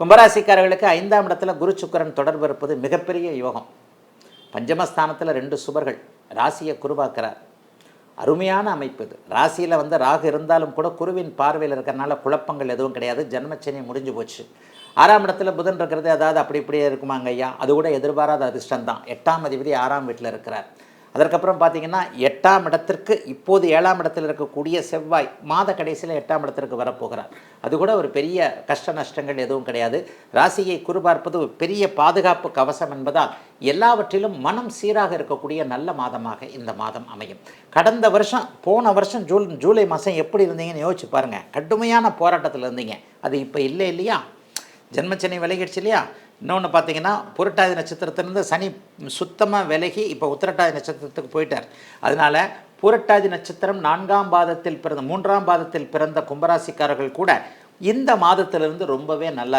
கும்பராசிக்காரர்களுக்கு 5ஆம் இடத்துல குரு சுக்கிரன் தொடர்பு இருப்பது மிகப்பெரிய யோகம். பஞ்சமஸ்தானத்தில் 2 சுபர்கள், ராசியை குருவாக்குறார். அருமையான அமைப்பு இது. ராசியில் ராகு இருந்தாலும் கூட குருவின் பார்வையில் இருக்கிறனால குழப்பங்கள் எதுவும் கிடையாது. ஜன்மச்சனி முடிஞ்சு போச்சு. 6ஆம் இடத்துல புதன் இருக்கிறது, அதாவது அப்படி இப்படியே இருக்குமாங்க ஐயா, அது கூட எதிர்பாராத அதிர்ஷ்டம் தான். 8ஆம் அதிபதி 6ஆம் வீட்டில் இருக்கிறார். அதற்கப்புறம் பார்த்தீங்கன்னா 8ஆம் இடத்திற்கு இப்போது 7ஆம் இடத்தில் இருக்கக்கூடிய செவ்வாய் மாத கடைசியில் 8ஆம் இடத்திற்கு வரப்போகிறார். அது கூட ஒரு பெரிய கஷ்ட நஷ்டங்கள் எதுவும் கிடையாது. ராசியை குறிபார்ப்பது ஒரு பெரிய பாதுகாப்பு கவசம் என்பதால் எல்லாவற்றிலும் மனம் சீராக இருக்கக்கூடிய நல்ல மாதமாக இந்த மாதம் அமையும். கடந்த வருஷம் போன வருஷம் ஜூலை மாதம் எப்படி இருந்தீங்கன்னு யோசிச்சு பாருங்கள். கடுமையான போராட்டத்தில் இருந்தீங்க. அது இப்போ இல்லை இல்லையா? ஜென்மச்சனி விலகிடுச்சு இல்லையா? இன்னொன்று பார்த்தீங்கன்னா புரட்டாதி நட்சத்திரத்திலிருந்து சனி சுத்தமாக விலகி இப்போ உத்திரட்டாதி நட்சத்திரத்துக்கு போயிட்டார். அதனால் புரட்டாதி நட்சத்திரம் 4ஆம் பாதத்தில் பிறந்த 3ஆம் பாதத்தில் பிறந்த கும்பராசிக்காரர்கள் கூட இந்த மாதத்திலிருந்து ரொம்பவே நல்லா இருக்கும்.